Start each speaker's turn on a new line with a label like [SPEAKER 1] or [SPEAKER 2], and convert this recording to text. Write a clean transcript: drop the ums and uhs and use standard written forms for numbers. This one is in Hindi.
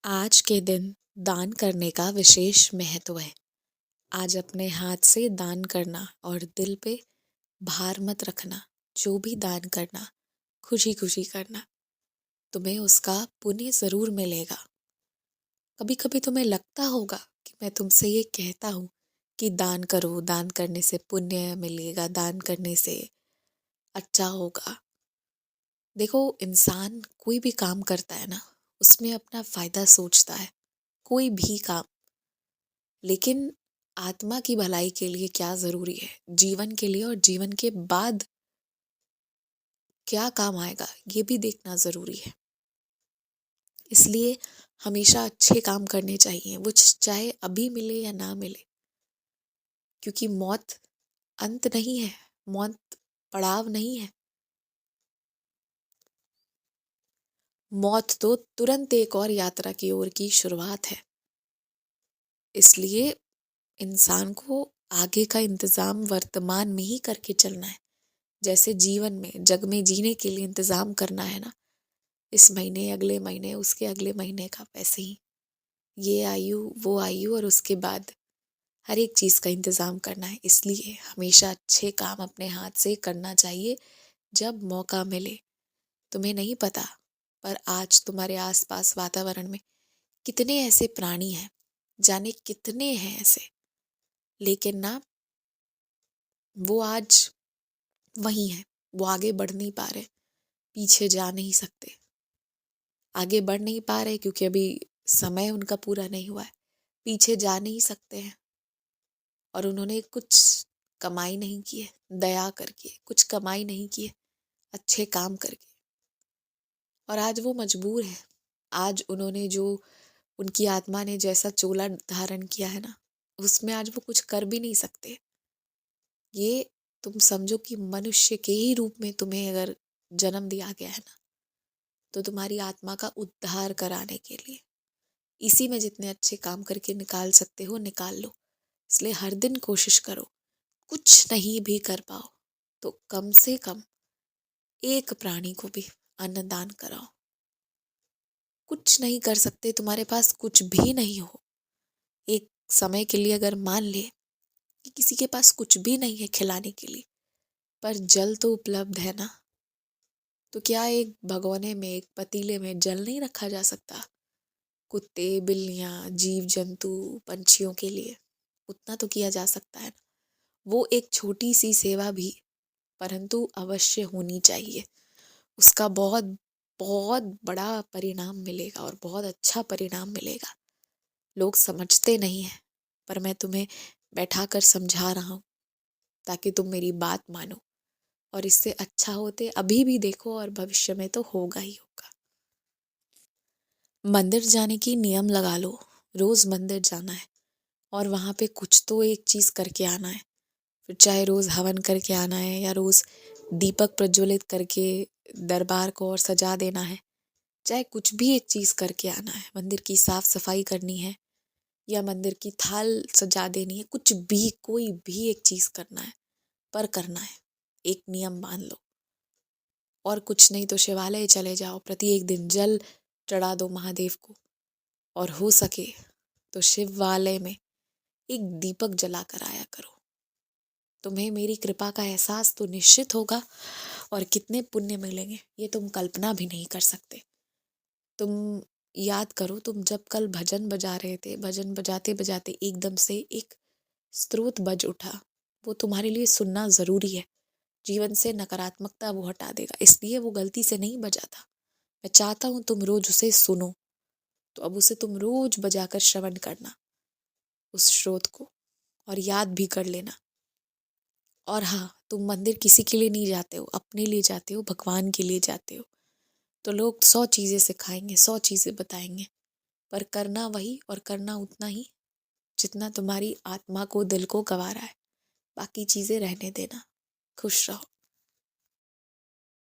[SPEAKER 1] आज के दिन दान करने का विशेष महत्व है। आज अपने हाथ से दान करना और दिल पे भार मत रखना। जो भी दान करना, खुशी खुशी करना, तुम्हें उसका पुण्य जरूर मिलेगा। कभी कभी तुम्हें लगता होगा कि मैं तुमसे ये कहता हूँ कि दान करो, दान करने से पुण्य मिलेगा, दान करने से अच्छा होगा। देखो, इंसान कोई भी काम करता है ना, उसमें अपना फायदा सोचता है, कोई भी काम। लेकिन आत्मा की भलाई के लिए क्या जरूरी है, जीवन के लिए और जीवन के बाद क्या काम आएगा, ये भी देखना जरूरी है। इसलिए हमेशा अच्छे काम करने चाहिए, वो चाहे अभी मिले या ना मिले। क्योंकि मौत अंत नहीं है, मौत पड़ाव नहीं है। मौत तो तुरंत एक और यात्रा की ओर की शुरुआत है। इसलिए इंसान को आगे का इंतजाम वर्तमान में ही करके चलना है। जैसे जीवन में, जग में जीने के लिए इंतजाम करना है ना, इस महीने, अगले महीने, उसके अगले महीने का, वैसे ही ये आयु, वो आयु और उसके बाद हर एक चीज़ का इंतजाम करना है। इसलिए हमेशा अच्छे काम अपने हाथ से करना चाहिए जब मौका मिले। तुम्हें नहीं पता, पर आज तुम्हारे आसपास वातावरण में कितने ऐसे प्राणी हैं, जाने कितने हैं ऐसे, लेकिन ना वो आज वही हैं। वो आगे बढ़ नहीं पा रहे, पीछे जा नहीं सकते। आगे बढ़ नहीं पा रहे क्योंकि अभी समय उनका पूरा नहीं हुआ है। पीछे जा नहीं सकते हैं और उन्होंने कुछ कमाई नहीं की है दया करके, कुछ कमाई नहीं की है अच्छे काम करके, और आज वो मजबूर है। आज उन्होंने जो, उनकी आत्मा ने जैसा चोला धारण किया है ना, उसमें आज वो कुछ कर भी नहीं सकते। ये तुम समझो कि मनुष्य के ही रूप में तुम्हें अगर जन्म दिया गया है ना, तो तुम्हारी आत्मा का उद्धार कराने के लिए इसी में जितने अच्छे काम करके निकाल सकते हो निकाल लो। इसलिए हर दिन कोशिश करो, कुछ नहीं भी कर पाओ तो कम से कम एक प्राणी को भी अन्नदान कराओ। कुछ नहीं कर सकते, तुम्हारे पास कुछ भी नहीं हो, एक समय के लिए अगर मान ले कि किसी के पास कुछ भी नहीं है खिलाने के लिए, पर जल तो उपलब्ध है ना, तो क्या एक भगोने में, एक पतीले में जल नहीं रखा जा सकता? कुत्ते, बिल्लियां, जीव जंतु, पंछियों के लिए उतना तो किया जा सकता है ना। वो एक छोटी सी सेवा भी, परंतु अवश्य होनी चाहिए। उसका बहुत बहुत बड़ा परिणाम मिलेगा और बहुत अच्छा परिणाम मिलेगा। लोग समझते नहीं हैं, पर मैं तुम्हें बैठाकर समझा रहा हूँ ताकि तुम मेरी बात मानो, और इससे अच्छा होते अभी भी देखो और भविष्य में तो होगा ही होगा। मंदिर जाने की नियम लगा लो, रोज मंदिर जाना है और वहां पे कुछ तो एक चीज करके आना है। फिर चाहे रोज हवन करके आना है या रोज दीपक प्रज्वलित करके दरबार को और सजा देना है। चाहे कुछ भी एक चीज करके आना है, मंदिर की साफ सफाई करनी है या मंदिर की थाल सजा देनी है, कुछ भी, कोई भी एक चीज करना है, पर करना है। एक नियम मान लो। और कुछ नहीं तो शिवालय चले जाओ, प्रति एक दिन जल चढ़ा दो महादेव को, और हो सके तो शिवालय में एक दीपक जला कर आया करो। तुम्हें मेरी कृपा का एहसास तो निश्चित होगा, और कितने पुण्य मिलेंगे ये तुम कल्पना भी नहीं कर सकते। तुम याद करो, तुम जब कल भजन बजा रहे थे, भजन बजाते बजाते एकदम से एक स्रोत बज उठा, वो तुम्हारे लिए सुनना जरूरी है। जीवन से नकारात्मकता वो हटा देगा, इसलिए वो गलती से नहीं बजा था। मैं चाहता हूँ तुम रोज उसे सुनो, तो अब उसे तुम रोज बजाकर श्रवण करना उस स्रोत को, और याद भी कर लेना। और हाँ, तुम मंदिर किसी के लिए नहीं जाते हो, अपने लिए जाते हो, भगवान के लिए जाते हो। तो लोग 100 चीजें सिखाएंगे, 100 चीजें बताएंगे, पर करना वही, और करना उतना ही जितना तुम्हारी आत्मा को, दिल को गवा रहा है। बाकी चीजें रहने देना। खुश रहो।